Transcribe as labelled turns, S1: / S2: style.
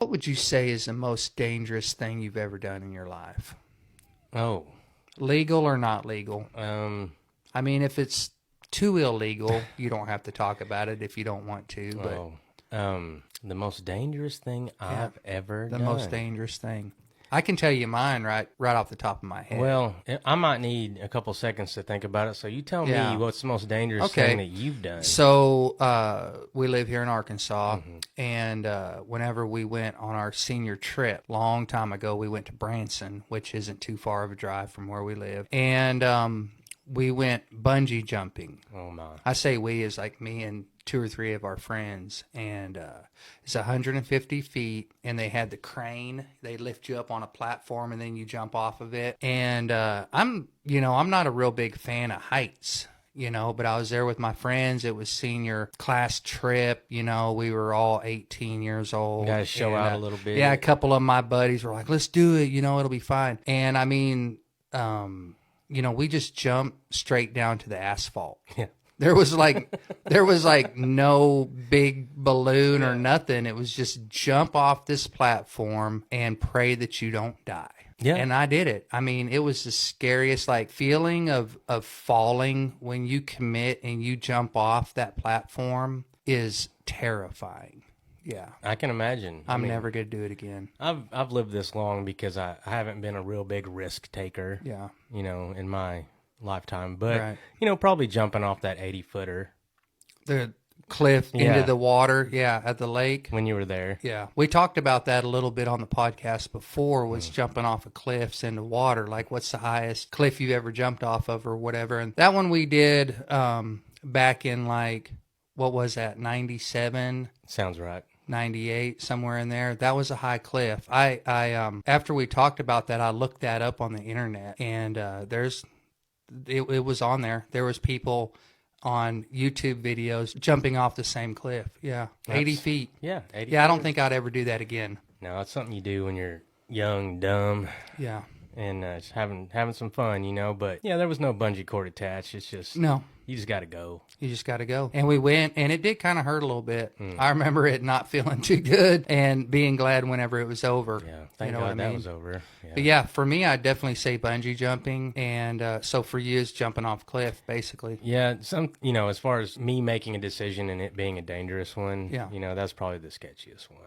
S1: What would you say is the most dangerous thing you've ever done in your life?
S2: Oh,
S1: Legal or not legal?
S2: um,
S1: I mean, if it's too illegal, you don't have to talk about it if you don't want to, but
S2: oh, the most dangerous thing
S1: yeah,
S2: I've ever
S1: the
S2: done.
S1: most dangerous thing. I can tell you mine right off the top of my head.
S2: Well, I might need a couple seconds to think about it. So you tell
S1: Yeah.
S2: me what's the most dangerous
S1: Okay.
S2: thing that you've done.
S1: So we live here in Arkansas,
S2: Mm-hmm.
S1: and whenever we went on our senior trip, long time ago, we went to Branson, which isn't too far of a drive from where we live, and we went bungee jumping.
S2: Oh my!
S1: I say we is like me and two or three of our friends, and it's 150 feet, and they had the crane. They lift you up on a platform, and then you jump off of it. And I'm not a real big fan of heights. But I was there with my friends. It was senior class trip. We were all 18 years old.
S2: You guys show
S1: And,
S2: out a little bit.
S1: Yeah, a couple of my buddies were like, let's do it. It'll be fine. And I mean, we just jumped straight down to the asphalt.
S2: Yeah.
S1: There was like no big balloon or nothing. It was just jump off this platform and pray that you don't die.
S2: Yeah.
S1: And I did it. I mean, it was the scariest feeling of falling when you commit and you jump off that platform is terrifying. Yeah.
S2: I can imagine.
S1: I'm never going to do it again.
S2: I've lived this long because I haven't been a real big risk taker.
S1: Yeah.
S2: In my lifetime, but
S1: Right.
S2: probably jumping off that 80-footer
S1: The cliff into
S2: Yeah.
S1: the water, at the lake.
S2: when you were there.
S1: Yeah, we talked about that a little bit on the podcast before, was jumping off of cliffs into water. Like, what's the highest cliff you ever jumped off of or whatever? And that one we did back in what was that, 97,
S2: Sounds right.
S1: 98, somewhere in there. That was a high cliff. I after we talked about that, I looked that up on the internet, and it was on there. There was people on YouTube videos jumping off the same cliff. Yeah, 80 feet.
S2: Yeah, 80.
S1: Yeah, I don't think I'd ever do that again.
S2: No, it's something you do when you're young, dumb,
S1: Yeah.
S2: and just having some fun, But yeah, there was no bungee cord attached. It's just
S1: No,
S2: you just got to go.
S1: you just got to go. And we went, and it did kind of hurt a little bit. I remember it not feeling too good and being glad whenever it was over.
S2: Yeah, thank
S1: You know
S2: God
S1: what I
S2: that
S1: mean?
S2: was over. Yeah.
S1: But yeah, for me, I'd definitely say bungee jumping. And so for you, it's jumping off a cliff, basically.
S2: Yeah, as far as me making a decision and it being a dangerous one,
S1: Yeah.
S2: that's probably the sketchiest one.